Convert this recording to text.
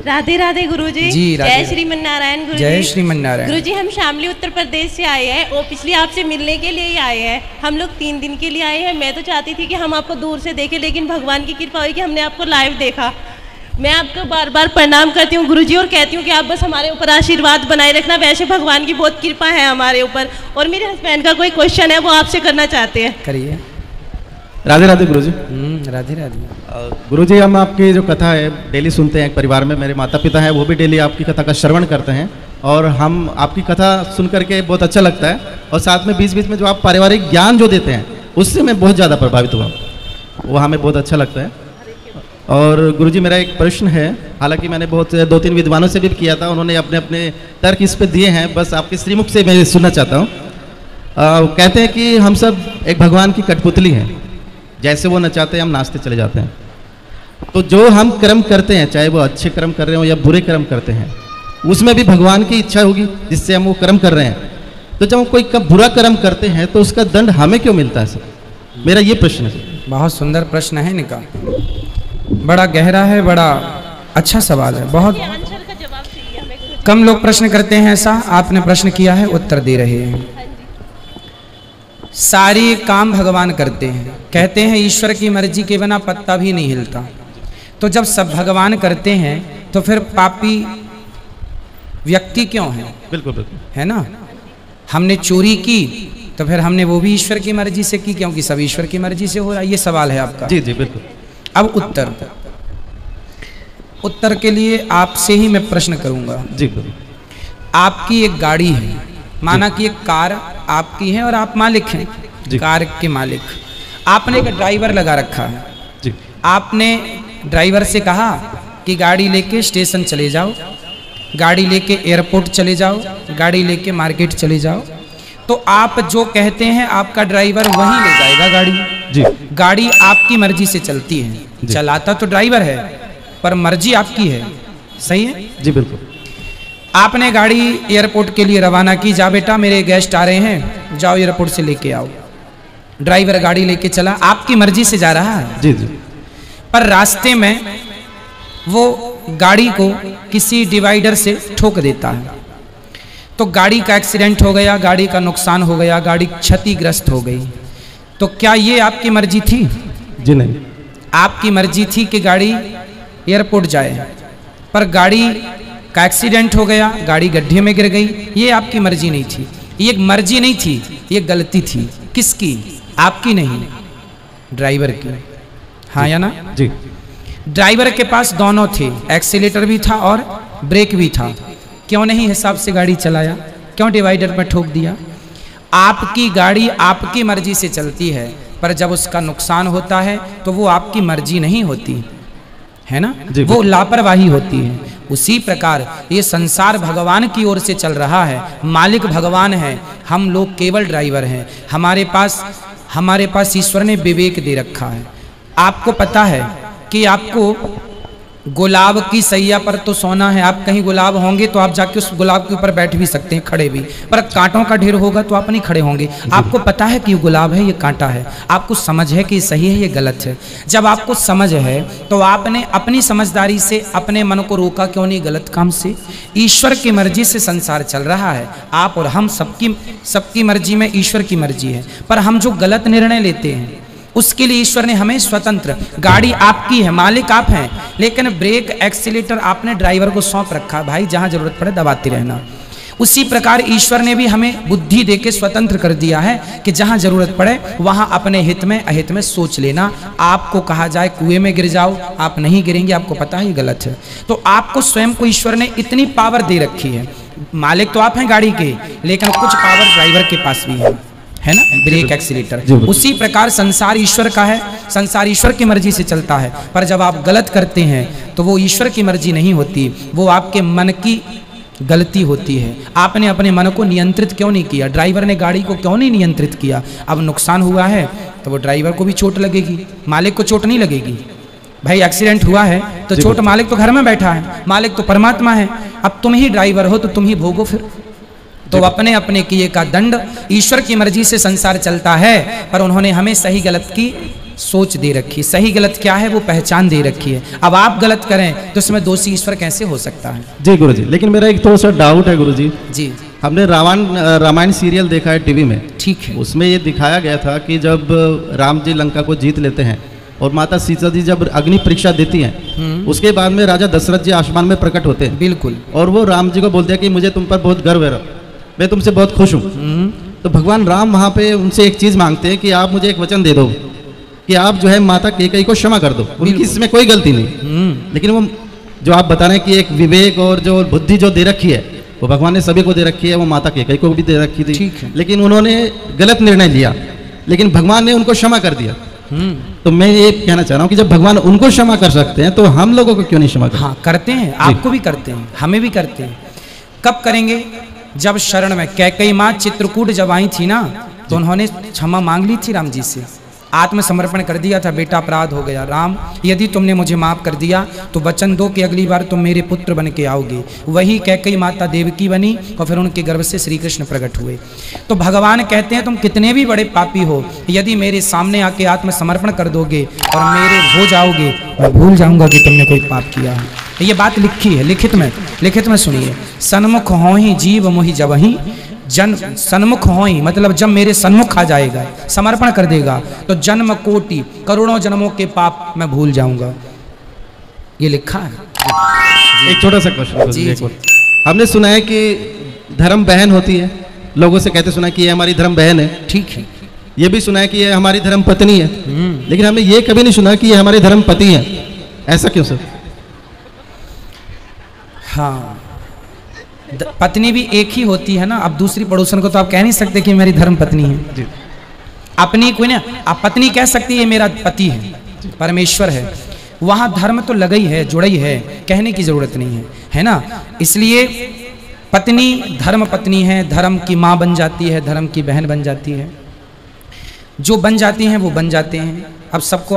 राधे राधे गुरुजी। जी जय श्रीमन नारायण गुरुजी। जय श्रीमन नारायण। गुरुजी हम शामली उत्तर प्रदेश से आए हैं और पिछले आपसे मिलने के लिए ही आए हैं। हम लोग 3 दिन के लिए आए हैं। मैं तो चाहती थी कि हम आपको दूर से देखें, लेकिन भगवान की कृपा हुई कि हमने आपको लाइव देखा। मैं आपको बार बार प्रणाम करती हूँ गुरुजी और कहती हूँ कि आप बस हमारे ऊपर आशीर्वाद बनाए रखना। वैसे भगवान की बहुत कृपा है हमारे ऊपर। और मेरे हस्बैंड का कोई क्वेश्चन है वो आपसे करना चाहते हैं। करिए। राधे राधे गुरुजी। राधे राधे। गुरुजी हम आपकी जो कथा है डेली सुनते हैं। एक परिवार में मेरे माता पिता हैं, वो भी डेली आपकी कथा का श्रवण करते हैं और हम आपकी कथा सुन करके बहुत अच्छा लगता है। और साथ में बीच बीच में जो आप पारिवारिक ज्ञान जो देते हैं उससे मैं बहुत ज़्यादा प्रभावित हुआ, वो हमें बहुत अच्छा लगता है। और गुरुजी मेरा एक प्रश्न है, हालांकि मैंने बहुत 2-3 विद्वानों से भी किया था, उन्होंने अपने अपने तर्क इस पर दिए हैं, बस आपके श्रीमुख से मैं सुनना चाहता हूँ। कहते हैं कि हम सब एक भगवान की कठपुतली हैं, जैसे वो नचाते हैं हम नाचते चले जाते हैं। तो जो हम कर्म करते हैं, चाहे वो अच्छे कर्म कर रहे हो या बुरे कर्म करते हैं, उसमें भी भगवान की इच्छा होगी जिससे हम वो कर्म कर रहे हैं। तो जब हम कोई बुरा कर्म करते हैं तो उसका दंड हमें क्यों मिलता है सर? मेरा ये प्रश्न है। बहुत सुंदर प्रश्न है इनका, बड़ा गहरा है, बड़ा अच्छा सवाल है। बहुत कम लोग प्रश्न करते हैं ऐसा, आपने प्रश्न किया है, उत्तर दे रहे हैं। सारे काम भगवान करते हैं। कहते हैं ईश्वर की मर्जी के बिना पत्ता भी नहीं हिलता। तो जब सब भगवान करते हैं तो फिर पापी व्यक्ति क्यों है? बिल्कुल बिल्कुल, है ना। हमने चोरी की तो फिर हमने वो भी ईश्वर की मर्जी से की, क्योंकि सब ईश्वर की मर्जी से हो रहा है। ये सवाल है आपका। जी जी बिल्कुल। अब उत्तर के लिए आपसे ही मैं प्रश्न करूंगा। जी बिल्कुल। आपकी एक गाड़ी है, माना कि एक कार आपकी है और आप मालिक हैं, कार के मालिक। आपने एक ड्राइवर लगा रखा है जी। आपने ड्राइवर से कहा कि गाड़ी लेके स्टेशन चले जाओ, गाड़ी लेके एयरपोर्ट चले जाओ, गाड़ी लेके मार्केट चले जाओ। तो आप जो कहते हैं आपका ड्राइवर वहीं ले जाएगा गाड़ी। जी। गाड़ी आपकी मर्जी से चलती है, चलाता तो ड्राइवर है पर मर्जी आपकी है। सही है? जी बिल्कुल। आपने गाड़ी एयरपोर्ट के लिए रवाना की, जा बेटा मेरे गेस्ट आ रहे हैं, जाओ एयरपोर्ट से लेके आओ। ड्राइवर गाड़ी लेके चला, आपकी मर्जी से जा रहा है। जी जी। पर रास्ते में वो गाड़ी को किसी डिवाइडर से ठोक देता है, तो गाड़ी का एक्सीडेंट हो गया, गाड़ी का नुकसान हो गया, गाड़ी क्षतिग्रस्त हो गई। तो क्या ये आपकी मर्जी थी? जी नहीं। आपकी मर्जी थी कि गाड़ी एयरपोर्ट जाए, पर गाड़ी का एक्सीडेंट हो गया, गाड़ी गड्ढे में गिर गई। ये आपकी मर्जी नहीं थी, ये मर्जी नहीं थी, ये गलती थी। किसकी? आपकी नहीं, ड्राइवर की। हाँ या ना? जी। ड्राइवर के पास दोनों थे, एक्सीलेटर भी था और ब्रेक भी था। क्यों नहीं हिसाब से गाड़ी चलाया? क्यों डिवाइडर पर ठोक दिया? आपकी गाड़ी आपकी मर्जी से चलती है, पर जब उसका नुकसान होता है तो वो आपकी मर्जी नहीं होती है ना, वो लापरवाही होती है। उसी प्रकार ये संसार भगवान की ओर से चल रहा है, मालिक भगवान है, हम लोग केवल ड्राइवर हैं। हमारे पास ईश्वर ने विवेक दे रखा है। आपको पता है कि आपको गुलाब की सैया पर तो सोना है। आप कहीं गुलाब होंगे तो आप जाके उस गुलाब के ऊपर बैठ भी सकते हैं, खड़े भी, पर कांटों का ढेर होगा तो आप नहीं खड़े होंगे। आपको पता है कि ये गुलाब है, ये कांटा है, आपको समझ है कि ये सही है, ये गलत है। जब आपको समझ है तो आपने अपनी समझदारी से अपने मन को रोका क्यों नहीं गलत काम से? ईश्वर की मर्जी से संसार चल रहा है। आप और हम सबकी मर्जी में ईश्वर की मर्जी है, पर हम जो गलत निर्णय लेते हैं उसके लिए ईश्वर ने हमें स्वतंत्र, गाड़ी आपकी है, मालिक आप हैं, लेकिन ब्रेक एक्सीलेटर आपने ड्राइवर को सौंप रखा, भाई जहां जरूरत पड़े दबाते रहना। उसी प्रकार ईश्वर ने भी हमें बुद्धि देके स्वतंत्र कर दिया है कि जहां जरूरत पड़े वहां अपने हित में अहित में सोच लेना। आपको कहा जाए कुएं में गिर जाओ, आप नहीं गिरेंगे, आपको पता है गलत है। तो आपको स्वयं को ईश्वर ने इतनी पावर दे रखी है। मालिक तो आप हैं गाड़ी के, लेकिन कुछ पावर ड्राइवर के पास भी है ना, ब्रेक एक्सीलेटर। उसी प्रकार संसार ईश्वर का है, संसार ईश्वर की मर्जी से चलता है। पर जब आप गलत करते हैं तो वो ईश्वर की मर्जी नहीं होती, वो आपके मन की गलती होती है। आपने अपने मन को नियंत्रित क्यों नहीं किया? ड्राइवर ने गाड़ी को क्यों नहीं नियंत्रित किया? अब नुकसान हुआ है तो वो ड्राइवर को भी चोट लगेगी, मालिक को चोट नहीं लगेगी। भाई एक्सीडेंट हुआ है तो चोट, मालिक तो घर में बैठा है, मालिक तो परमात्मा है। अब तुम ही ड्राइवर हो तो तुम ही भोगो फिर। तो अपने अपने किए का दंड, ईश्वर की मर्जी से संसार चलता है, पर उन्होंने हमें सही गलत की सोच दे रखी, सही गलत क्या है वो पहचान दे रखी है। अब आप गलत करें तो इसमें दोषी ईश्वर कैसे हो सकता है? जी गुरुजी, लेकिन मेरा एक थोड़ा सा डाउट है गुरुजी। जी, हमने रामायण सीरियल देखा है टीवी में, ठीक है। उसमें ये दिखाया गया था कि जब राम जी लंका को जीत लेते हैं और माता सीता जी जब अग्नि परीक्षा देती हैं, उसके बाद में राजा दशरथ जी आसमान में प्रकट होते हैं। बिल्कुल। और वो राम जी को बोलते हैं कि मुझे तुम पर बहुत गर्व है, मैं तुमसे बहुत खुश हूँ। तो भगवान राम वहाँ पे उनसे एक चीज़ मांगते हैं कि आप मुझे एक वचन दे दो कि आप जो है माता कैकेयी को क्षमा कर दो, उनकी इसमें कोई गलती नहीं। लेकिन वो जो आप बता रहे हैं कि एक विवेक और जो बुद्धि जो दे रखी है वो भगवान ने सभी को दे रखी है, वो माता कैकेयी को भी दे रखी थी। ठीक है। लेकिन उन्होंने गलत निर्णय लिया, लेकिन भगवान ने उनको क्षमा कर दिया। तो मैं ये कहना चाह रहा हूँ कि जब भगवान उनको क्षमा कर सकते हैं तो हम लोगों को क्यों नहीं क्षमा करते? हाँ, करते हैं, आपको भी करते हैं, हमें भी करते हैं। कब करेंगे? जब शरण में कैकेयी माँ चित्रकूट जब आई थी ना, तो उन्होंने क्षमा मांग ली थी राम जी से, आत्मसमर्पण कर दिया था, बेटा अपराध हो गया, राम यदि तुमने मुझे माफ कर दिया तो वचन दो कि अगली बार तुम मेरे पुत्र बन के आओगे। वही कैकेयी माता देवकी बनी और फिर उनके गर्भ से श्री कृष्ण प्रकट हुए। तो भगवान कहते हैं तुम कितने भी बड़े पापी हो, यदि मेरे सामने आके आत्मसमर्पण कर दोगे और मेरे हो जाओगे, मैं भूल जाऊंगा कि तुमने कोई पाप किया है। ये बात लिखी है लिखित में सुनिए। सन्मुख हो ही जीव मोहि जबहि जन सन्मुख हो ही, मतलब जब मेरे सन्मुख आ जाएगा, समर्पण कर देगा तो जन्म कोटि करोड़ों जन्मों के पाप मैं भूल जाऊंगा। ये लिखा है। एक छोटा सा क्वेश्चन जी, जी। हमने सुना है कि धर्म बहन होती है, लोगों से कहते सुना है कि ये हमारी धर्म बहन है। ठीक है। ये भी सुना है कि ये हमारी धर्म पत्नी है, लेकिन हमने ये कभी नहीं सुना कि ये हमारे धर्म पति है। ऐसा क्यों सर? हाँ, पत्नी भी एक ही होती है ना। अब दूसरी पड़ोसन को तो आप कह नहीं सकते कि मेरी धर्म पत्नी है। अपनी कोई ना, आप पत्नी कह सकती है मेरा पति है, परमेश्वर है। वहाँ धर्म तो लगा ही है, जुड़ा ही है, कहने की जरूरत नहीं है, है ना। इसलिए पत्नी धर्म पत्नी है, धर्म की माँ बन जाती है, धर्म की बहन बन जाती है, जो बन जाती हैं वो बन जाते हैं। अब सबको